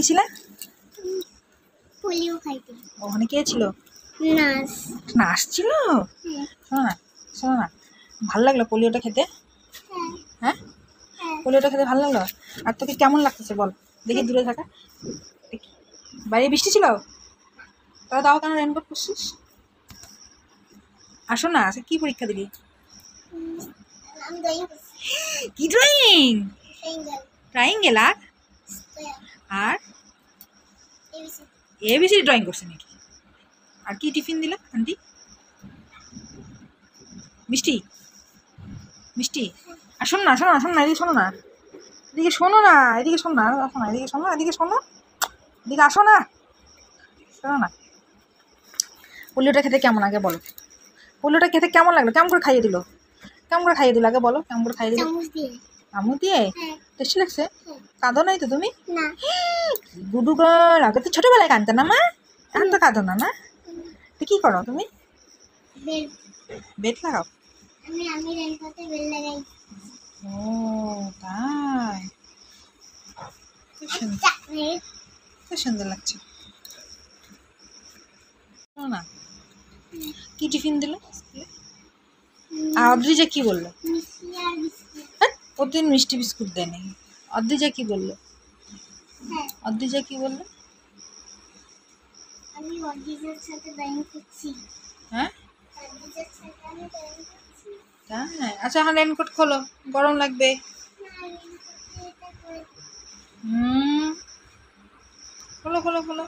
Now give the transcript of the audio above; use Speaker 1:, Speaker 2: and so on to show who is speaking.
Speaker 1: ছিলে
Speaker 2: পোলিও খাইতে।
Speaker 1: ওখানে কে ছিল?
Speaker 2: নার্স।
Speaker 1: নার্স ছিল? শোনো না ভালো লাগলো পোলিওটা খেতে? হ্যাঁ পোলিওটা খেতে ভালো লাগলো? আর তোকে কেমন লাগতেছে বল দেখি, দূরে থাকা। বাইরে বৃষ্টি ছিল? তাহলে তাও কেন রেনকোট করছিস? আসো না, আজকে কি পরীক্ষা দিলি? কি ড্রয়িং? ট্রাইঙ্গেল। আর এবিসি ড্রয়িং করছে নাকি? আর কি টিফিন দিলা আন্টি? মিষ্টি মিষ্টি। আর শোনো না শোনো না শোনো না, এদিকে শোনো না, এদিকে শোনো না, এদিকে শোনো না, আসো না, এদিকে শোনো, এদিকে শোনো, এদিকে আসো না, শোনো না। পোলিওটা খেতে কেমন আগে বলো? পোলিওটা খেতে কেমন লাগলো? কেমন করে খাইয়ে দিল? কেমন করে খাইয়ে দিল আগে বলো? কেমন করে খাইয়ে দিল? চামচ দিয়ে? টেস্টি লাগছে? কাঁদো নাই তো তুমি? গুডু গার্ল, আগে তো ছোটবেলায় কাঁদতে না মা, এখন তো কাঁদো না না? তো কি করো তুমি? বেড লাগাও?
Speaker 2: আমি রেনকোটে বেল লাগাই।
Speaker 1: ও তাই, খুব সুন্দর লাগছে। না কি টিফিন দিল স্কুলে? আর অদ্রিজা কি বললো? প্রতিদিন মিষ্টি বিস্কুট দেয় নাকি? অদ্রিজা কি বললো? অদ্রিজা কি বললো?
Speaker 2: আমি অদ্রিজার সাথে ড্রয়িং করছি।
Speaker 1: হ্যাঁ
Speaker 2: অদ্রিজার সাথে আমি ড্রয়িং করছি।
Speaker 1: হ্যাঁ আচ্ছা, এখন রেনকোট খোলো, গরম লাগবে। খোলো খোলো খোলো।